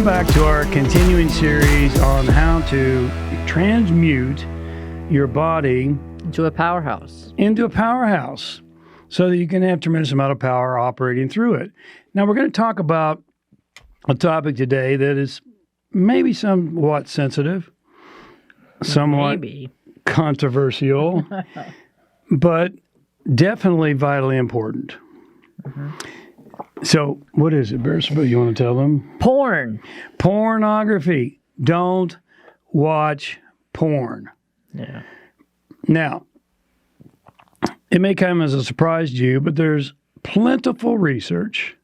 back to our continuing series on how to transmute your body into a powerhouse. So that you can have tremendous amount of power operating through it. Now, we're going to talk about a topic today that is maybe somewhat sensitive, somewhat controversial, but definitely vitally important. Mm-hmm. So, what is it, Bersabel? You want to tell them? Pornography. Don't watch porn. Yeah. Now, it may come as a surprise to you, but there's plentiful research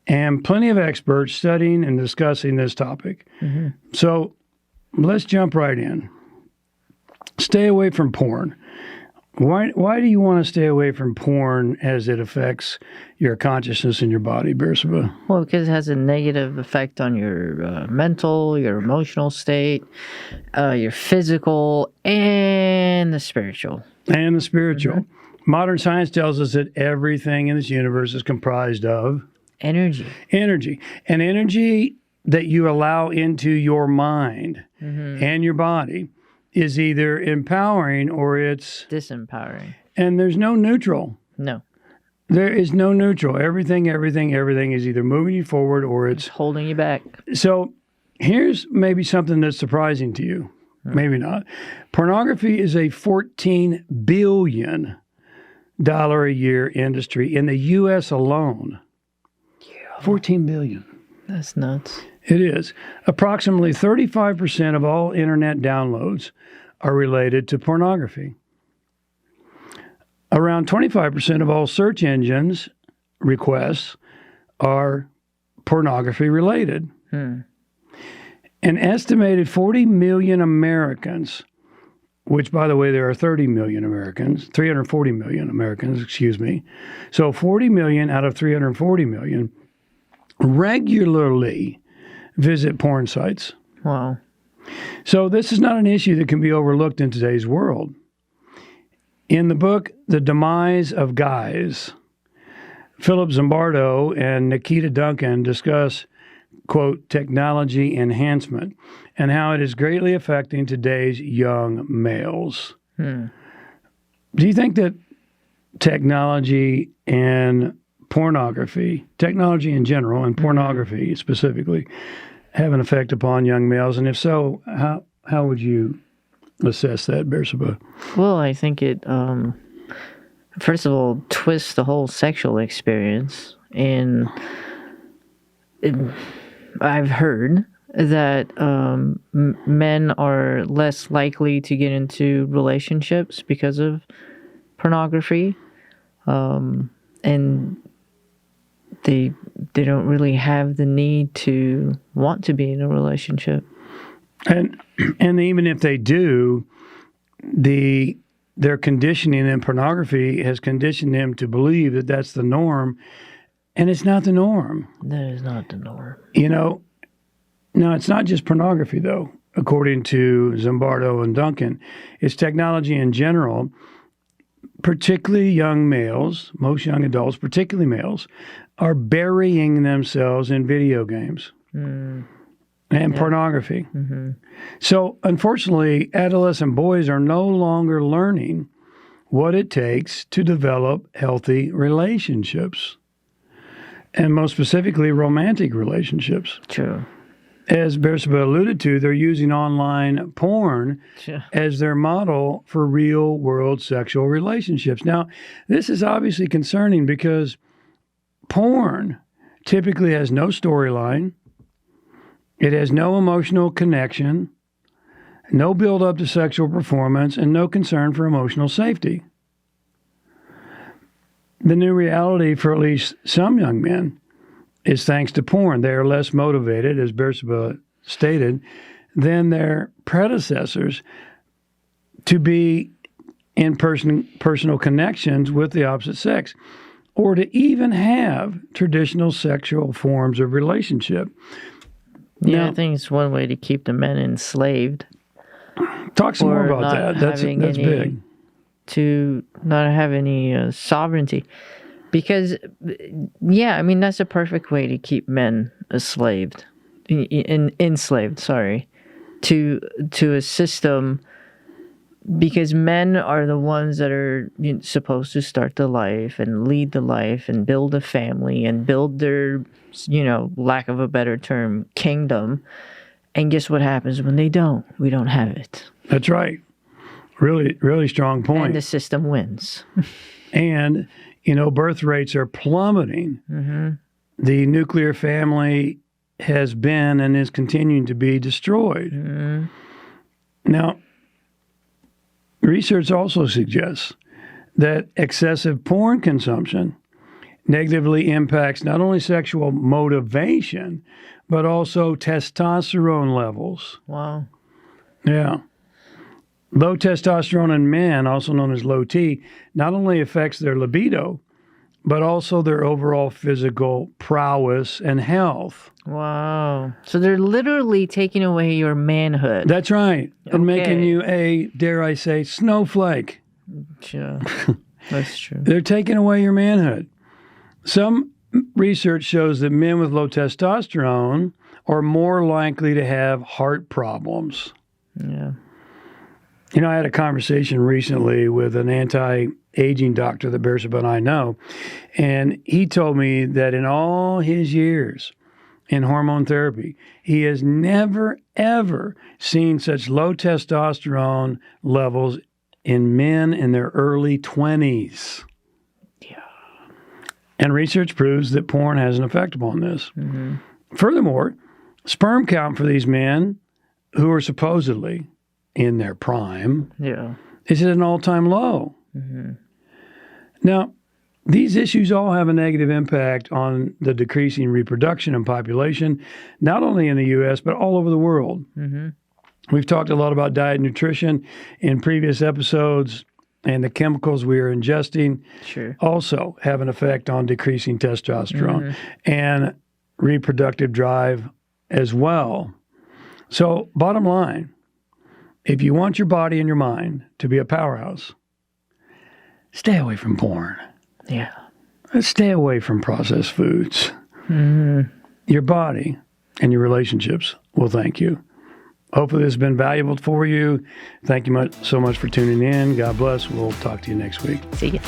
and plenty of experts studying and discussing this topic. Mm-hmm. So, let's jump right in. Stay away from porn. Why do you want to stay away from porn as it affects your consciousness and your body, Bersabel? Well, because it has a negative effect on your mental, your emotional state, your physical, and the spiritual. Mm-hmm. Modern science tells us that everything in this universe is comprised of energy. And energy that you allow into your mind and your body is either empowering or it's disempowering. And there's no neutral. No. There is no neutral. Everything is either moving you forward or it's holding you back. So here's maybe something that's surprising to you. Maybe not. Pornography is a $14 billion a year industry in the U.S. alone. Yeah. $14 billion. That's nuts. It is. Approximately 35% of all internet downloads are related to pornography. Around 25% of all search engines requests are pornography related. An estimated 40 million Americans, which, by the way, there are 340 million Americans, So 40 million out of 340 million regularly visit porn sites. Wow. So this is not an issue that can be overlooked in today's world. In the book, The Demise of Guys, Philip Zimbardo and Nikita Duncan discuss, quote, technology enhancement and how it is greatly affecting today's young males. Do you think that technology and pornography, technology in general and pornography specifically, have an effect upon young males? And if so, how would you assess that, Bersabel? Well, I think it, first of all, twists the whole sexual experience. And I've heard that men are less likely to get into relationships because of pornography. And they don't really have the need to want to be in a relationship. And even if they do, their conditioning in pornography has conditioned them to believe that that's the norm, and it's not the norm. That is not the norm. You know, now it's not just pornography, though, according to Zimbardo and Duncan. It's technology in general, particularly young males, most young adults, particularly males, are burying themselves in video games and pornography. So, unfortunately, adolescent boys are no longer learning what it takes to develop healthy relationships, and most specifically, romantic relationships. True. As Bersabel alluded to, they're using online porn as their model for real-world sexual relationships. Now, this is obviously concerning because porn typically has no storyline. It has no emotional connection, no build-up to sexual performance, and no concern for emotional safety. The new reality for at least some young men is thanks to porn. They are less motivated, as Bersabel stated, than their predecessors to be in personal connections with the opposite sex, or to even have traditional sexual forms of relationship. Yeah, Now, I think it's one way to keep the men enslaved. Talk some more about that. That's big. To not have any sovereignty. Because, yeah, I mean, that's a perfect way to keep men enslaved. enslaved, sorry, to a system, because men are the ones that are supposed to start the life and lead the life and build a family and build their, lack of a better term, kingdom. And guess what happens when they don't? We don't have it. That's right. Really, really strong point. And the system wins. And, birth rates are plummeting. Mm-hmm. The nuclear family has been and is continuing to be destroyed. Mm-hmm. Now, research also suggests that excessive porn consumption negatively impacts not only sexual motivation, but also testosterone levels. Wow. Yeah. Low testosterone in men, also known as low T, not only affects their libido, but also their overall physical prowess and health. Wow. So they're literally taking away your manhood. That's right. And Okay. making you a, dare I say, snowflake. Yeah, that's true. They're taking away your manhood. Some research shows that men with low testosterone are more likely to have heart problems. Yeah. I had a conversation recently with an anti-aging doctor that Beersheba and I know, and he told me that in all his years in hormone therapy, he has never, ever seen such low testosterone levels in men in their early 20s. Yeah. And research proves that porn has an effect upon this. Mm-hmm. Furthermore, sperm count for these men who are supposedly in their prime is at an all-time low. Mm-hmm. Now, these issues all have a negative impact on the decreasing reproduction and population, not only in the U.S., but all over the world. Mm-hmm. We've talked a lot about diet and nutrition in previous episodes, and the chemicals we are ingesting also have an effect on decreasing testosterone and reproductive drive as well. So, bottom line, if you want your body and your mind to be a powerhouse, stay away from porn. Yeah. Stay away from processed foods. Mm-hmm. Your body and your relationships will thank you. Hopefully this has been valuable for you. Thank you so much for tuning in. God bless. We'll talk to you next week. See ya.